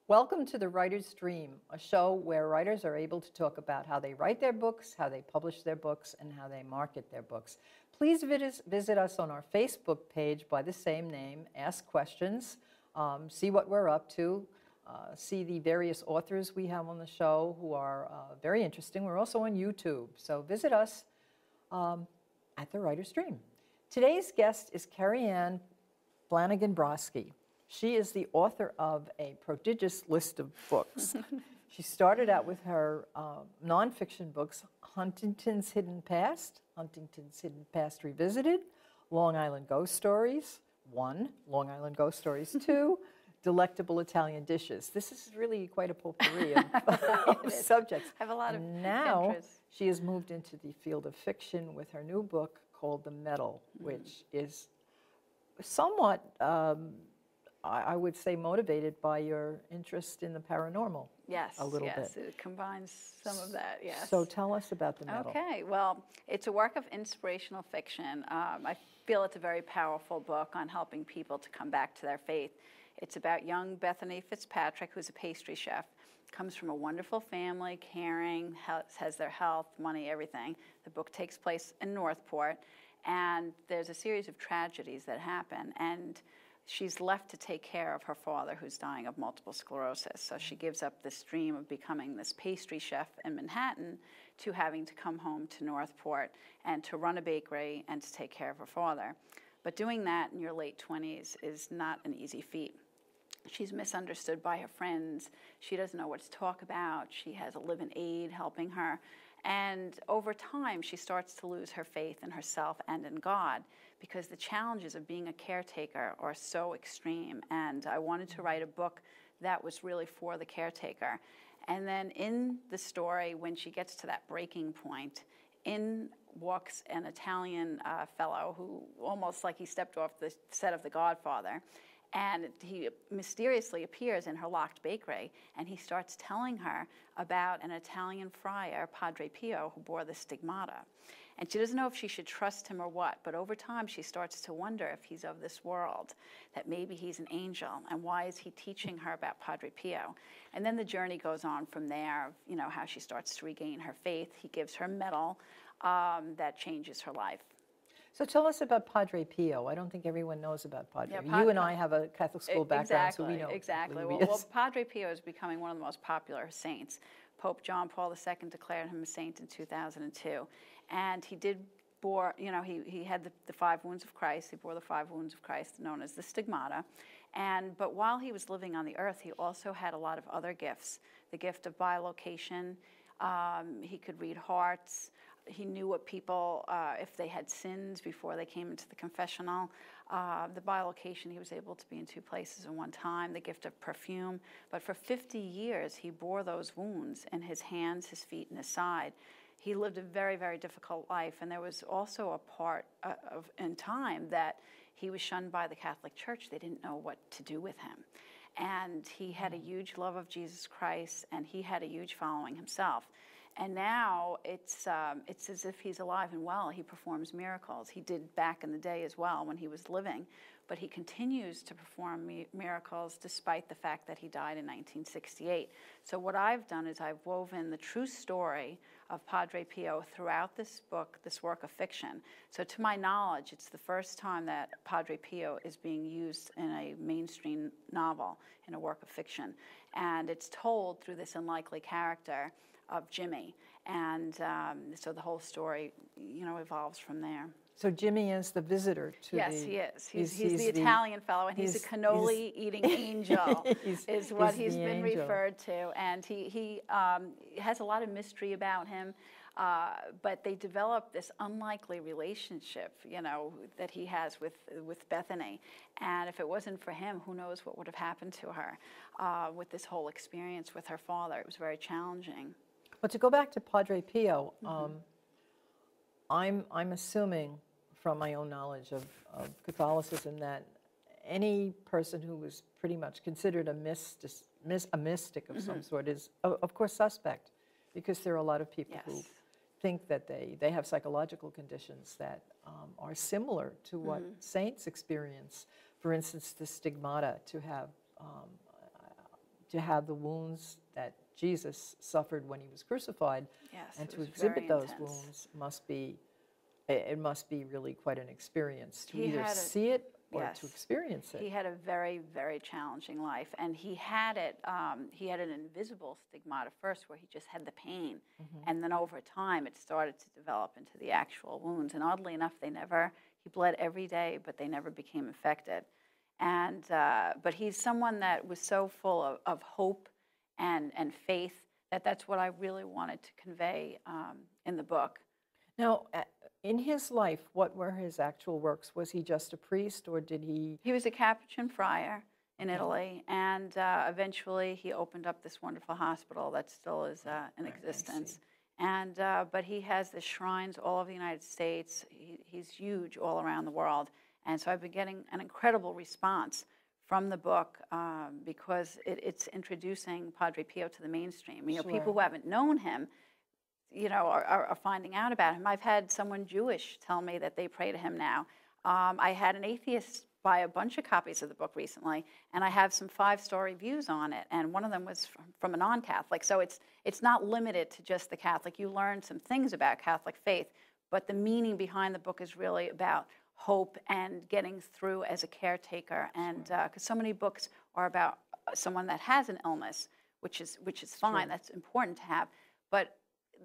Welcome to The Writer's Dream, a show where writers are able to talk about how they write their books, how they publish their books, and how they market their books. Please visit us on our Facebook page by the same name, ask questions, see what we're up to, see the various authors we have on the show who are very interesting. We're also on YouTube, so visit us at The Writer's Dream. Today's guest is Kerriann Flanagan Brosky. She is the author of a prodigious list of books. She started out with her nonfiction books, Huntington's Hidden Past Revisited, Long Island Ghost Stories 1, Long Island Ghost Stories 2, Delectable Italian Dishes. This is really quite a potpourri of subjects. I have a lot of Now interests. She has moved into the field of fiction with her new book called The Medal, which is somewhat I would say motivated by your interest in the paranormal. Yes, a little yes, bit. It combines some of that, yes. So tell us about The Medal. Okay, well, it's a work of inspirational fiction. I feel it's a very powerful book on helping people to come back to their faith. It's about young Bethany Fitzpatrick, who's a pastry chef, comes from a wonderful family, caring, has their health, money, everything. The book takes place in Northport, and there's a series of tragedies that happen, and she's left to take care of her father, who's dying of multiple sclerosis. So she gives up this dream of becoming this pastry chef in Manhattan to having to come home to Northport and to run a bakery and to take care of her father. But doing that in your late 20s is not an easy feat. She's misunderstood by her friends. She doesn't know what to talk about. She has a live-in aide helping her. And over time, she starts to lose her faith in herself and in God, because the challenges of being a caretaker are so extreme. And I wanted to write a book that was really for the caretaker. And then in the story, when she gets to that breaking point, in walks an Italian fellow who almost like he stepped off the set of The Godfather. And he mysteriously appears in her locked bakery, and he starts telling her about an Italian friar, Padre Pio, who bore the stigmata. And she doesn't know if she should trust him or what, but over time she starts to wonder if he's of this world, that maybe he's an angel, and why is he teaching her about Padre Pio? And then the journey goes on from there, you know, how she starts to regain her faith. He gives her a medal that changes her life. So tell us about Padre Pio. I don't think everyone knows about Padre. You and I have a Catholic school background, so we know. Exactly. Well, Padre Pio is becoming one of the most popular saints. Pope John Paul II declared him a saint in 2002. And he did bore, you know, he had the 5 wounds of Christ. He bore the 5 wounds of Christ, known as the stigmata. But while he was living on the earth, he also had a lot of other gifts. The gift of bilocation. He could read hearts. He knew what people, if they had sins before they came into the confessional. The bilocation, he was able to be in 2 places at one time. The gift of perfume. But for 50 years, he bore those wounds in his hands, his feet, and his side. He lived a very, very difficult life. And there was also a part in time that he was shunned by the Catholic Church. They didn't know what to do with him. And he had a huge love of Jesus Christ, and he had a huge following himself. And now it's as if he's alive and well. He performs miracles. He did back in the day as well when he was living. But he continues to perform miracles despite the fact that he died in 1968. So what I've done is I've woven the true story of Padre Pio throughout this book, this work of fiction. So to my knowledge, it's the first time that Padre Pio is being used in a mainstream novel, in a work of fiction. And it's told through this unlikely character of Jimmy, and so the whole story, you know, evolves from there. So Jimmy is the visitor to yes, he is. He's the Italian fellow, and he's a cannoli-eating angel, is what he's been referred to. And he has a lot of mystery about him, but they develop this unlikely relationship, you know, that he has with Bethany. And if it wasn't for him, who knows what would have happened to her with this whole experience with her father. It was very challenging. But to go back to Padre Pio, I'm assuming from my own knowledge of Catholicism that any person who was pretty much considered a mystic of some sort is, of course, suspect, because there are a lot of people who think that they have psychological conditions that are similar to what saints experience. For instance, the stigmata, to have to have the wounds that Jesus suffered when he was crucified, Yes, and it to was exhibit very those intense. wounds it must be really quite an experience to He either had a- see it or Yes. to experience it. He had a very, very challenging life, and he had an invisible stigmata first, where he just had the pain, and then over time it started to develop into the actual wounds. And oddly enough, he bled every day, but they never became infected. And but he's someone that was so full of hope and faith that's what I really wanted to convey in the book. Now, in his life, what were his actual works? Was he just a priest, or did he? He was a Capuchin friar in Italy, and eventually he opened up this wonderful hospital that still is in existence. And but he has the shrines all over the United States. He's huge all around the world, and so I've been getting an incredible response from the book because it's introducing Padre Pio to the mainstream. You know, people who haven't known him, you know, are finding out about him. I've had someone Jewish tell me that they pray to him now. I had an atheist buy a bunch of copies of the book recently, and I have some 5-star reviews on it, and one of them was from a non-Catholic. So it's not limited to just the Catholic. You learn some things about Catholic faith, but the meaning behind the book is really about hope and getting through as a caretaker. And because so many books are about someone that has an illness, which is fine. That's important to have, but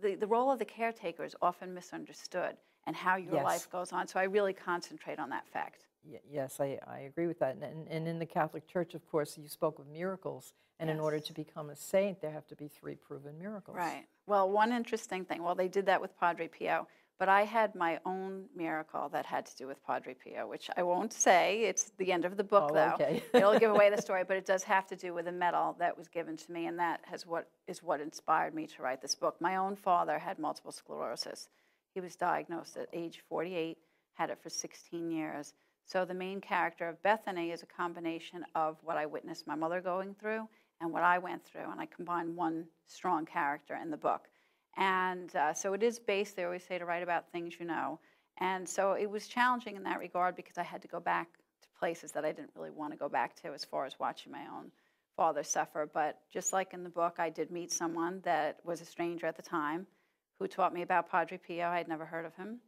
the role of the caretaker is often misunderstood, and how your life goes on. So I really concentrate on that fact. Yes, I agree with that. And in the Catholic Church, of course, you spoke of miracles. And in order to become a saint, there have to be 3 proven miracles. Right. Well, one interesting thing, they did that with Padre Pio, but I had my own miracle that had to do with Padre Pio, which I won't say. It's the end of the book, though. Okay. It'll give away the story, but it does have to do with a medal that was given to me, and that is what inspired me to write this book. My own father had multiple sclerosis. He was diagnosed at age 48, had it for 16 years. So the main character of Bethany is a combination of what I witnessed my mother going through and what I went through, and I combine one strong character in the book. And so it is based, they always say, to write about things you know. And so it was challenging in that regard because I had to go back to places that I didn't really want to go back to as far as watching my own father suffer. But just like in the book, I did meet someone that was a stranger at the time who taught me about Padre Pio. I had never heard of him.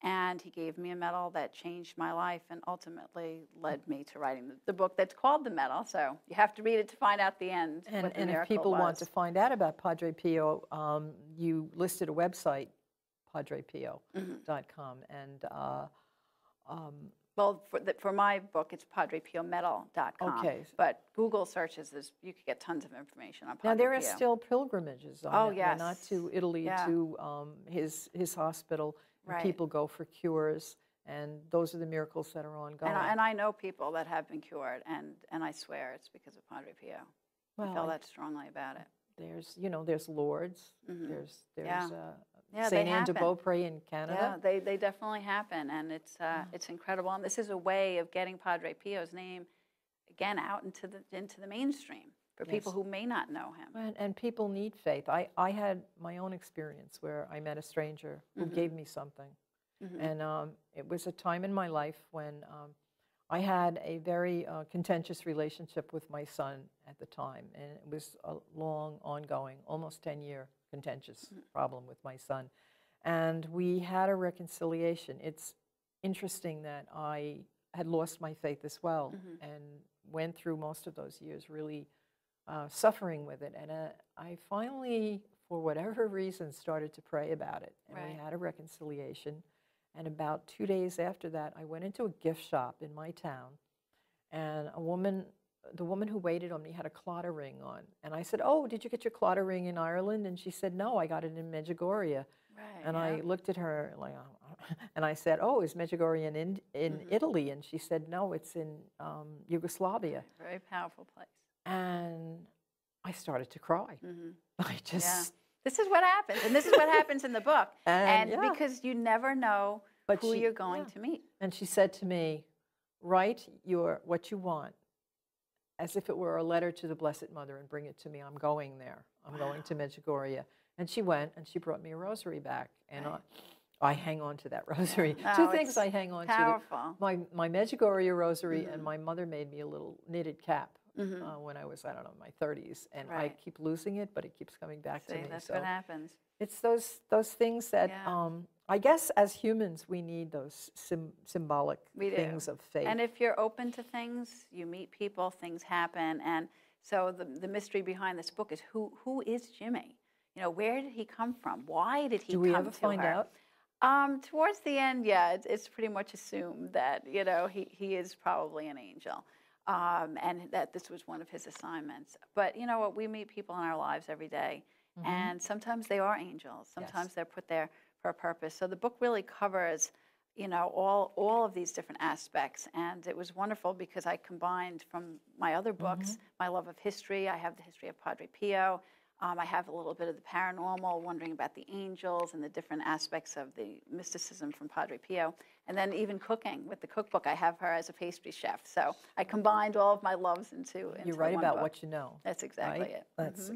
And he gave me a medal that changed my life and ultimately led me to writing the book that's called The Medal. So you have to read it to find out the end. And if people want to find out about Padre Pio, you listed a website, padrepio.com. And well, for my book, it's padrepiomedal.com. Okay. But Google searches, you could get tons of information on Padre now there Pio. are still pilgrimages on Oh, it, yes. not to Italy, to his hospital. Right. People go for cures, and those are the miracles that are ongoing. And I know people that have been cured, and I swear it's because of Padre Pio. I feel that strongly about it. There's Lourdes, there's they Saint Anne de happen. Beaupré in Canada. Yeah, they definitely happen, and it's incredible. And this is a way of getting Padre Pio's name again out into the mainstream for people who may not know him. And people need faith. I had my own experience where I met a stranger who gave me something. And it was a time in my life when I had a very contentious relationship with my son at the time. And it was a long, ongoing, almost 10-year contentious problem with my son. And we had a reconciliation. It's interesting that I had lost my faith as well and went through most of those years really suffering with it. And I finally, for whatever reason, started to pray about it. And we had a reconciliation. And about 2 days after that, I went into a gift shop in my town. And the woman who waited on me had a clotter ring on. And I said, "Oh, did you get your clotter ring in Ireland?" And she said, "No, I got it in Medjugorje." And I looked at her like, and I said, "Oh, is Medjugorje in Italy?" And she said, "No, it's in Yugoslavia." Very powerful place. And I started to cry. I just... This is what happens, and this is what happens in the book. And because you never know who you're going to meet. And she said to me, "Write what you want as if it were a letter to the Blessed Mother and bring it to me. I'm going there. I'm going to Medjugorje." And she went, and she brought me a rosary back. And I hang on to that rosary. Two things I hang on to. My Medjugorje rosary, and my mother made me a little knitted cap when I was, I don't know, in my 30s. And I Right. keep losing it, but it keeps coming back to See, me. that's So what happens. it's those things that Yeah. I guess as humans we need those symbolic We do. things of faith. And if you're open to things, you meet people, things happen. And so the mystery behind this book is who is Jimmy? You know, where did he come from? Why did he Do come we to ever find her? out? Towards the end, yeah, it's pretty much assumed that, you know, he is probably an angel, and that this was one of his assignments. But you know what? We meet people in our lives every day, and sometimes they are angels. Sometimes Yes. they're put there for a purpose. So the book really covers, you know, all of these different aspects, and it was wonderful because I combined from my other books my love of history. I have the history of Padre Pio. I have a little bit of the paranormal, wondering about the angels and the different aspects of the mysticism from Padre Pio. And then even cooking with the cookbook, I have her as a pastry chef. So I combined all of my loves into You write one about book. what you know. That's exactly right? it. That's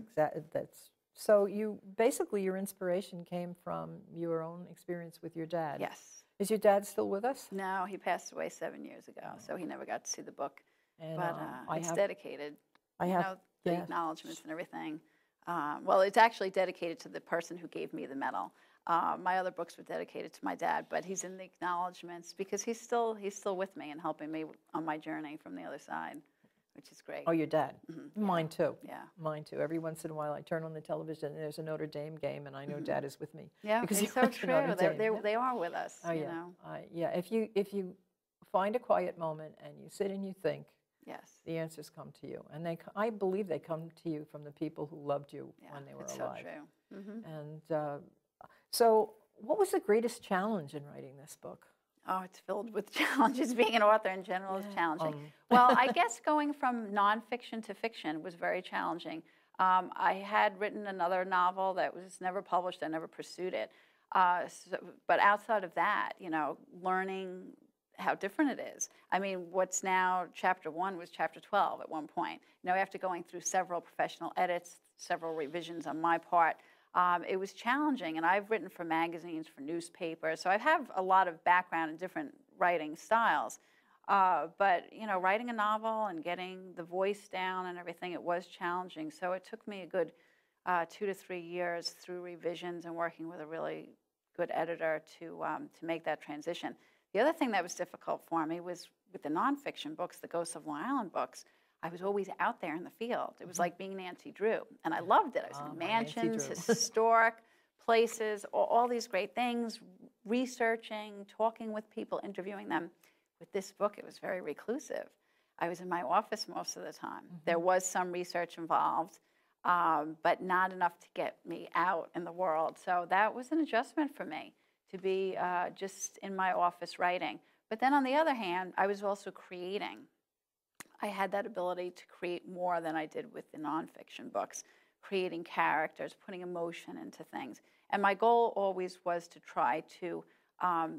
that's. So you basically your inspiration came from your own experience with your dad. Yes. Is your dad still with us? No, he passed away 7 years ago, so he never got to see the book. And But it's dedicated. I You have know, the yes. acknowledgments and everything. Well, it's actually dedicated to the person who gave me the medal. My other books were dedicated to my dad, but he's in the acknowledgments because he's still with me and helping me on my journey from the other side, which is great. Oh, your dad. Mine too. Yeah. Mine too. Every once in a while, I turn on the television and there's a Notre Dame game, and I know Dad is with me. Yeah, because it's he so went to Notre true. Dame. They are with us. Oh you yeah. know. Yeah. If you find a quiet moment and you sit and you think, Yes. the answers come to you, and I believe they come to you from the people who loved you Yeah, when they were it's alive. so true. And so, what was the greatest challenge in writing this book? Oh, it's filled with challenges. Being an author in general is challenging. Um. Well, I guess going from nonfiction to fiction was very challenging. I had written another novel that was never published. I never pursued it. But outside of that, you know, learning how different it is. I mean, what's now chapter 1 was chapter 12 at one point. You know, after going through several professional edits, several revisions on my part, it was challenging. And I've written for magazines, for newspapers, so I have a lot of background in different writing styles. But, you know, writing a novel and getting the voice down and everything, it was challenging. So it took me a good 2 to 3 years through revisions and working with a really good editor to make that transition. The other thing that was difficult for me was with the nonfiction books, the Ghosts of Long Island books, I was always out there in the field. It was like being Nancy Drew, and I loved it. I was in mansions, historic places, all these great things, researching, talking with people, interviewing them. With this book, it was very reclusive. I was in my office most of the time. There was some research involved, but not enough to get me out in the world. So that was an adjustment for me, to be just in my office writing. But then on the other hand, I was also creating. I had that ability to create more than I did with the nonfiction books, creating characters, putting emotion into things. And my goal always was to try to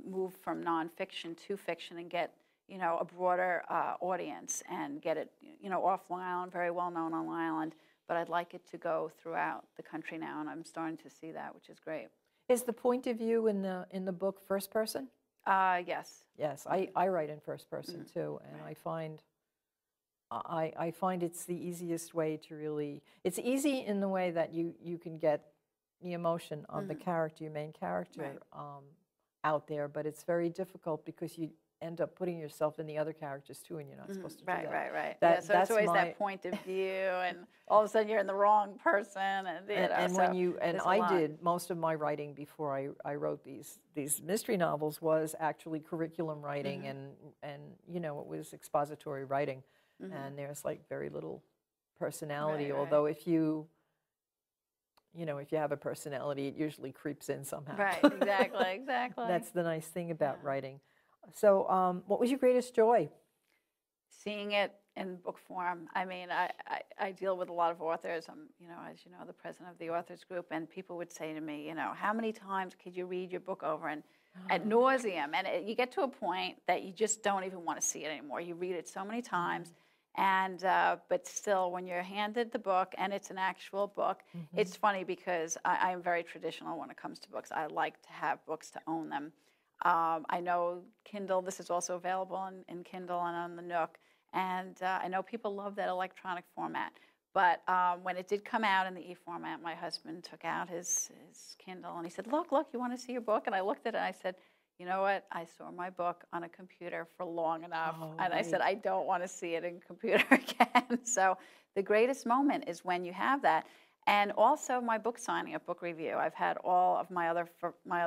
move from nonfiction to fiction and get, you know, a broader audience and get it, you know, off Long Island, very well known on Long Island. But I'd like it to go throughout the country now, and I'm starting to see that, which is great. Is the point of view in the book first person? Yes. Yes, I write in first person too, and I find it's the easiest way to really. It's easy in the way that you can get the emotion of the character, your main character, out there, but it's very difficult because you end up putting yourself in the other characters too, and you're not supposed to do that. Right. That, Yeah, so it's always that point of view, and all of a sudden you're in the wrong person, and you know, and so when you and there's a I lot. did most of my writing before I wrote these mystery novels was actually curriculum writing, and you know, it was expository writing, and there's like very little personality. Right. Although if you have a personality, it usually creeps in somehow. Right, exactly. That's the nice thing about writing. So, what was your greatest joy? Seeing it in book form. I mean, I deal with a lot of authors. I'm, you know, as you know, the president of the authors group, and people would say to me, you know, how many times could you read your book over and ad nauseum? And you get to a point that you just don't even want to see it anymore. You read it so many times. And but still, when you're handed the book and it's an actual book, it's funny because I am very traditional when it comes to books. I like to have books to own them. I know Kindle, this is also available in Kindle and on the Nook, And I know people love that electronic format. But when it did come out in the e-format, my husband took out his Kindle and he said, look, you want to see your book? And I looked at it and I said, you know what? I saw my book on a computer for long enough. Oh, and I said, right. I don't want to see it in computer again. So the greatest moment is when you have that. And also my book signing at Book Review. I've had all of my other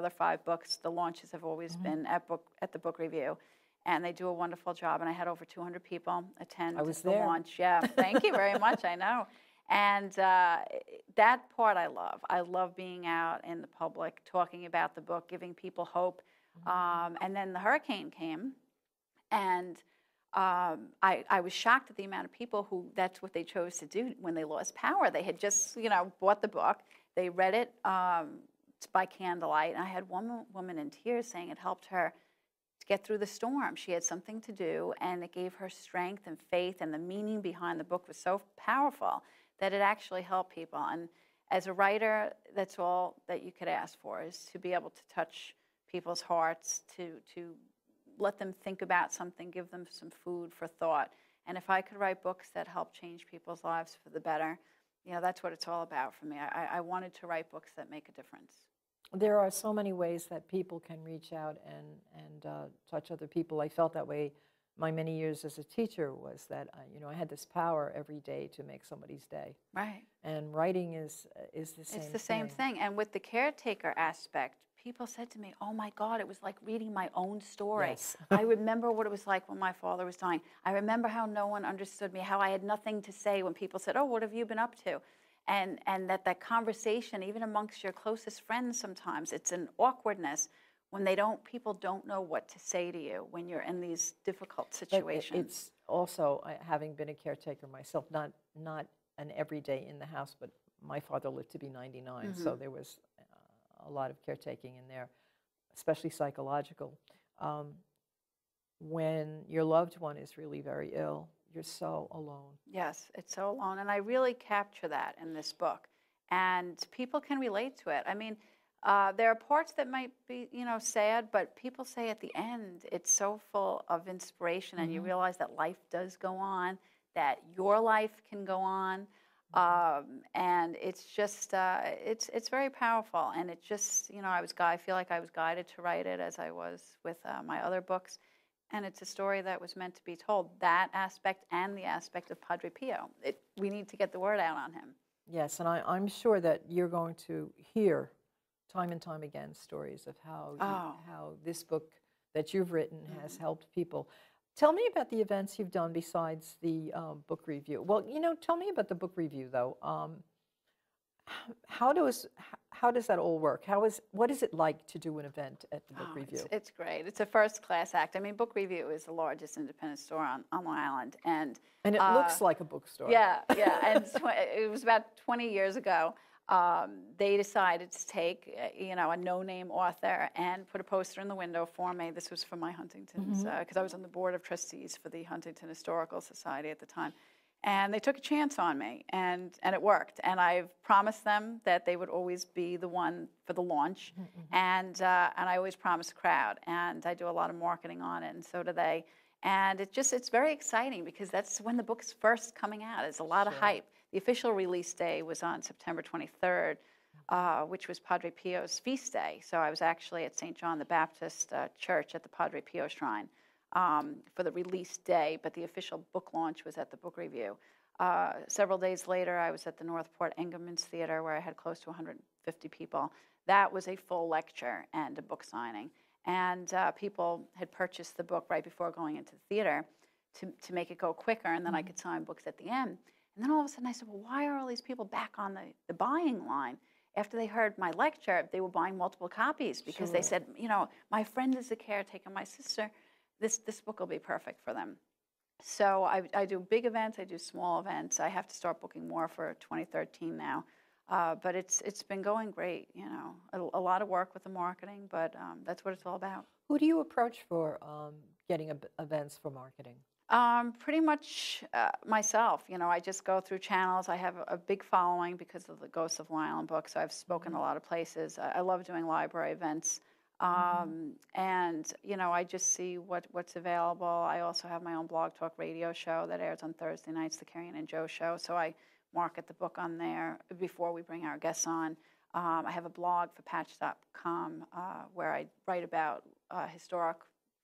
5 books. The launches have always been at the Book Review. And they do a wonderful job. And I had over 200 people attend the launch. Yeah, thank you very much. I know. And that part I love. I love being out in the public, talking about the book, giving people hope. And then the hurricane came, and I was shocked at the amount of people who that's what they chose to do when they lost power. They had just, bought the book. They read it by candlelight. And I had one woman in tears saying it helped her to get through the storm. She had something to do, and it gave her strength and faith, and the meaning behind the book was so powerful that it actually helped people. And as a writer, that's all that you could ask for, is to be able to touch people's hearts, to let them think about something, give them some food for thought. And if I could write books that help change people's lives for the better, that's what it's all about for me. I wanted to write books that make a difference. There are so many ways that people can reach out and touch other people. I felt that way my many years as a teacher, was that I had this power every day to make somebody's day. Right. And writing is the same thing. It's the same thing. And with the caretaker aspect, people said to me, oh my God, it was like reading my own story. Yes. I remember what it was like when my father was dying. I remember how no one understood me, how I had nothing to say when people said, oh, what have you been up to? And that conversation, even amongst your closest friends sometimes, it's an awkwardness when people don't know what to say to you when you're in these difficult situations. But it's also, having been a caretaker myself, not an everyday in the house, but my father lived to be 99, so there was a lot of caretaking in there, especially psychological. When your loved one is really very ill, you're so alone. Yes, it's so alone. And I really capture that in this book. And people can relate to it. I mean, there are parts that might be, sad, but people say at the end, it's so full of inspiration, and you realize that life does go on, that your life can go on. And it's just, it's very powerful. And it just, I feel like I was guided to write it as I was with my other books. And it's a story that was meant to be told, that aspect and the aspect of Padre Pio. We need to get the word out on him. Yes, and I'm sure that you're going to hear time and time again stories of how this book that you've written has helped people. Tell me about the events you've done besides the book review. Well, tell me about the book review, though. How does that all work? What is it like to do an event at the book review? It's great. It's a first-class act. I mean, Book Review is the largest independent store on Long Island, and it looks like a bookstore. Yeah. And it was about 20 years ago. They decided to take, a no-name author and put a poster in the window for me. This was for my Huntington's, because I was on the board of trustees for the Huntington Historical Society at the time. And they took a chance on me, and it worked. And I've promised them that they would always be the one for the launch, and I always promise a crowd. And I do a lot of marketing on it, and so do they. And it's very exciting, because that's when the book's first coming out. There's a lot of hype. The official release day was on September 23rd, which was Padre Pio's feast day. So I was actually at St. John the Baptist Church at the Padre Pio Shrine for the release day, but the official book launch was at the book review. Several days later, I was at the Northport Engelman's Theater, where I had close to 150 people. That was a full lecture and a book signing. And people had purchased the book right before going into the theater to make it go quicker, and then I could sign books at the end. And then all of a sudden I said, well, why are all these people back on the buying line? After they heard my lecture, they were buying multiple copies, because they said, my friend is a caretaker, my sister, this book will be perfect for them. So I do big events, I do small events. I have to start booking more for 2013 now. But it's been going great, a lot of work with the marketing, but that's what it's all about. Who do you approach for getting events for marketing? Pretty much myself. I just go through channels. I have a big following because of the Ghosts of Long Island book, so I've spoken a lot of places. I love doing library events. And, I just see what's available. I also have my own blog talk radio show that airs on Thursday nights, the Kerriann and Joe show. So I market the book on there before we bring our guests on. I have a blog for patch.com where I write about historic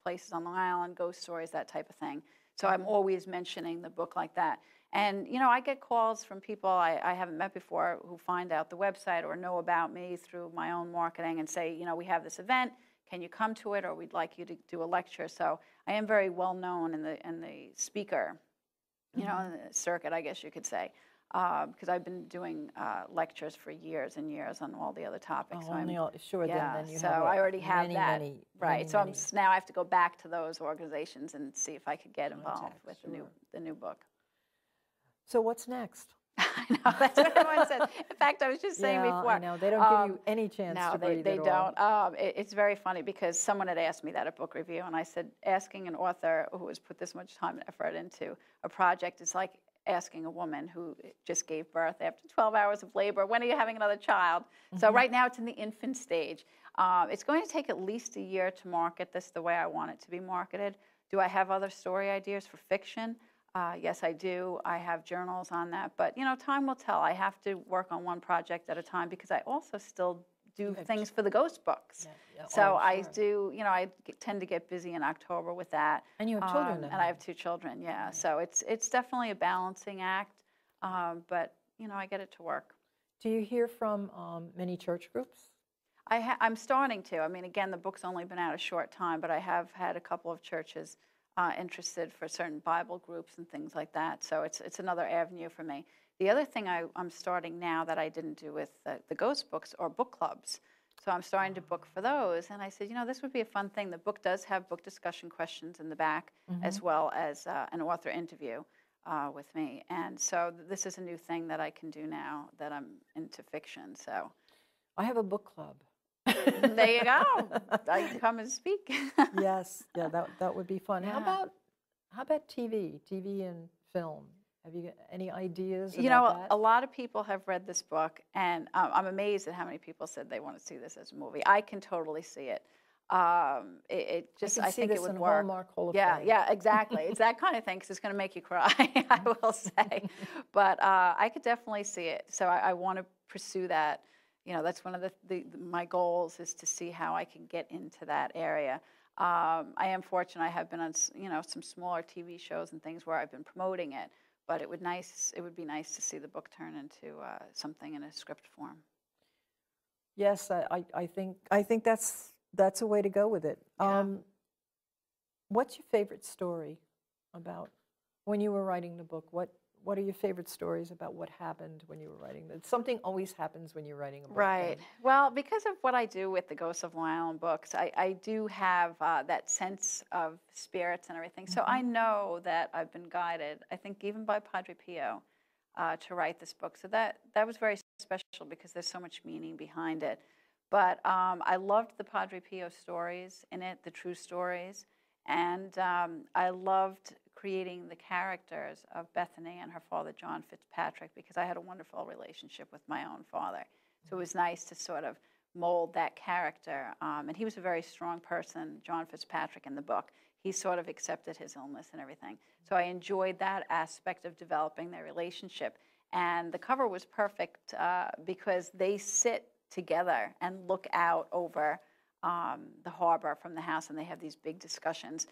places on Long Island, ghost stories, that type of thing. So I'm always mentioning the book like that. And, I get calls from people I haven't met before who find out the website or know about me through my own marketing and say, we have this event. Can you come to it? Or we'd like you to do a lecture. So I am very well known in the speaker, in the circuit, I guess you could say. Because I've been doing lectures for years and years on all the other topics. Oh, sure, then you so have I already have that. Many, So many. now I have to go back to those organizations and see if I could get involved with the new book. So what's next? I know, that's what everyone says. In fact, I was just saying before. I know, they don't give you any chance to breathe they at don't. all. It's very funny because someone had asked me that at book review, and I said, asking an author who has put this much time and effort into a project is like asking a woman who just gave birth after 12 hours of labor, when are you having another child? So right now it's in the infant stage. It's going to take at least a year to market this the way I want it to be marketed. Do I have other story ideas for fiction? Yes, I do. I have journals on that. But, time will tell. I have to work on one project at a time because I also still do things for the ghost books. So I do, I tend to get busy in October with that. And you have children. And I have 2 children, So it's definitely a balancing act. But, I get it to work. Do you hear from many church groups? I'm starting to. I mean, again, the book's only been out a short time, but I have had a couple of churches interested for certain Bible groups and things like that. So it's another avenue for me. The other thing I'm starting now that I didn't do with the ghost books are book clubs. So I'm starting to book for those. And I said, this would be a fun thing. The book does have book discussion questions in the back, as well as an author interview with me. And so this is a new thing that I can do now that I'm into fiction. So I have a book club. There you go. I can come and speak. Yes, that would be fun. Yeah. How about TV and film? Have you got any ideas about that? A lot of people have read this book, and I'm amazed at how many people said they want to see this as a movie. I can totally see it. I think it would work. Hallmark Hall of Fame. Yeah, exactly. It's that kind of thing because it's going to make you cry, I will say. But I could definitely see it. So I want to pursue that. That's one of my goals is to see how I can get into that area. I am fortunate. I have been on, some smaller TV shows and things where I've been promoting it. But it would be nice to see the book turn into something in a script form. Yes, I think that's a way to go with it. Yeah. What's your favorite story about when you were writing the book? What are your favorite stories about what happened when you were writing it? Something always happens when you're writing a book. Right. Well, because of what I do with the Ghosts of Long Island books, I do have that sense of spirits and everything. So I know that I've been guided, I think even by Padre Pio, to write this book. So that was very special because there's so much meaning behind it. But I loved the Padre Pio stories in it, the true stories. And I loved creating the characters of Bethany and her father, John Fitzpatrick, because I had a wonderful relationship with my own father. So it was nice to sort of mold that character. And he was a very strong person, John Fitzpatrick, in the book. He sort of accepted his illness and everything. So I enjoyed that aspect of developing their relationship. And the cover was perfect because they sit together and look out over the harbor from the house, and they have these big discussions.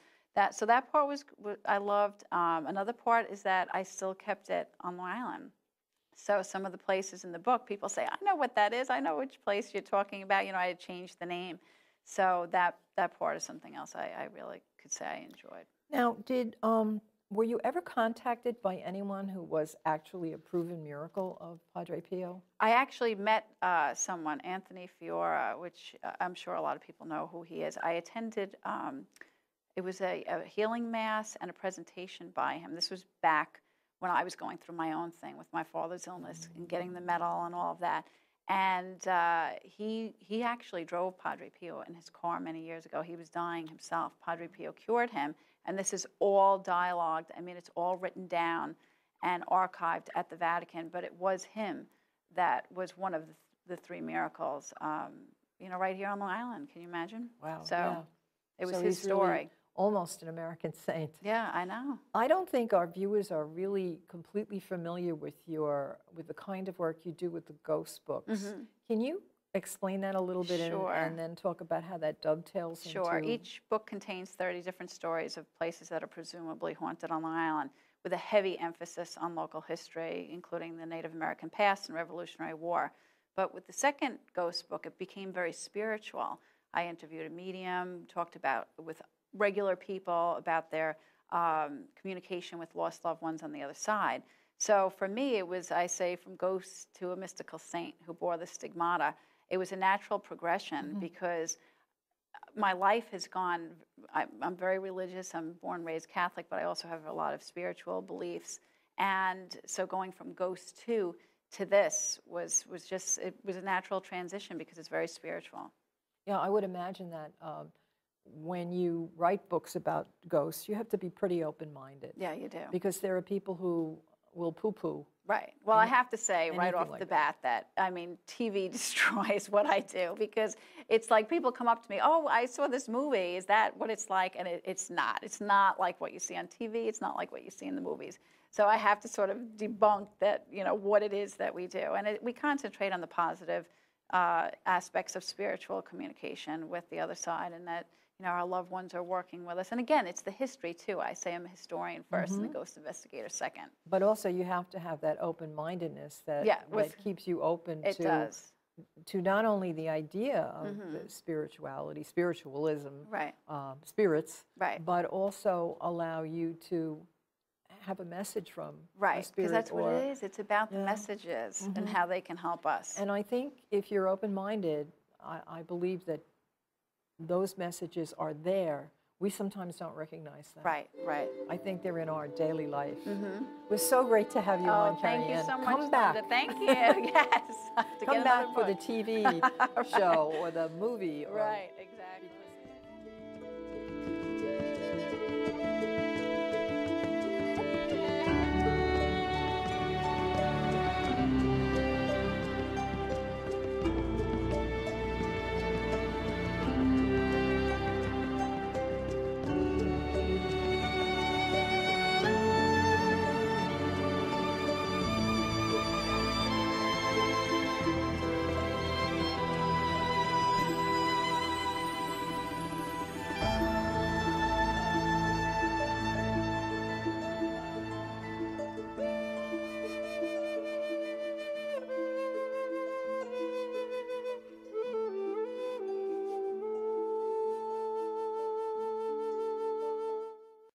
So that part I loved. Another part is that I still kept it on Long Island. So some of the places in the book, people say, I know what that is. I know which place you're talking about. I had changed the name. So that part is something else I really could say I enjoyed. Now, were you ever contacted by anyone who was actually a proven miracle of Padre Pio? I actually met someone, Anthony Fiora, which I'm sure a lot of people know who he is. I attended, it was a healing mass and a presentation by him. This was back when I was going through my own thing with my father's illness and getting the medal and all of that. And he actually drove Padre Pio in his car many years ago. He was dying himself. Padre Pio cured him. And this is all dialogued. I mean, it's all written down and archived at the Vatican. But it was him that was one of the 3 miracles right here on Long Island. Can you imagine? Wow. So yeah. it was So his he's really story. almost an American saint. Yeah, I know. I don't think our viewers are really completely familiar with the kind of work you do with the ghost books. Can you explain that a little bit Sure. and then talk about how that dovetails Sure. into... Each book contains 30 different stories of places that are presumably haunted on Long Island, with a heavy emphasis on local history, including the Native American past and Revolutionary War. But with the second ghost book, it became very spiritual. I interviewed a medium, talked with regular people about their communication with lost loved ones on the other side. So for me, it was, I say, from ghost to a mystical saint who bore the stigmata. It was a natural progression because my life has gone, I'm very religious, I'm born, raised Catholic, but I also have a lot of spiritual beliefs. And so going from ghost to this was a natural transition because it's very spiritual. Yeah, I would imagine that when you write books about ghosts, you have to be pretty open-minded. Yeah, you do. Because there are people who will poo-poo. Right. Well, I have to say right off like the bat that, I mean, TV destroys what I do, because it's like people come up to me, oh, I saw this movie. Is that what it's like? And it's not. It's not like what you see on TV. It's not like what you see in the movies. So I have to sort of debunk that, what it is that we do. And we concentrate on the positive aspects of spiritual communication with the other side, and that, our loved ones are working with us. And again, it's the history, too. I say I'm a historian first and a ghost investigator second. But also you have to have that open-mindedness that keeps you open to not only the idea of the spirituality, spiritualism, spirits, but also allow you to have a message from a spirit. Because that's what it is. It's about the messages and how they can help us. And I think if you're open-minded, I believe that those messages are there. We sometimes don't recognize them. Right. I think they're in our daily life. It was so great to have you on, Kerriann. Thank you so much, Come back. Linda. Thank you. Yes. Come back for the TV show or the movie. Right, exactly.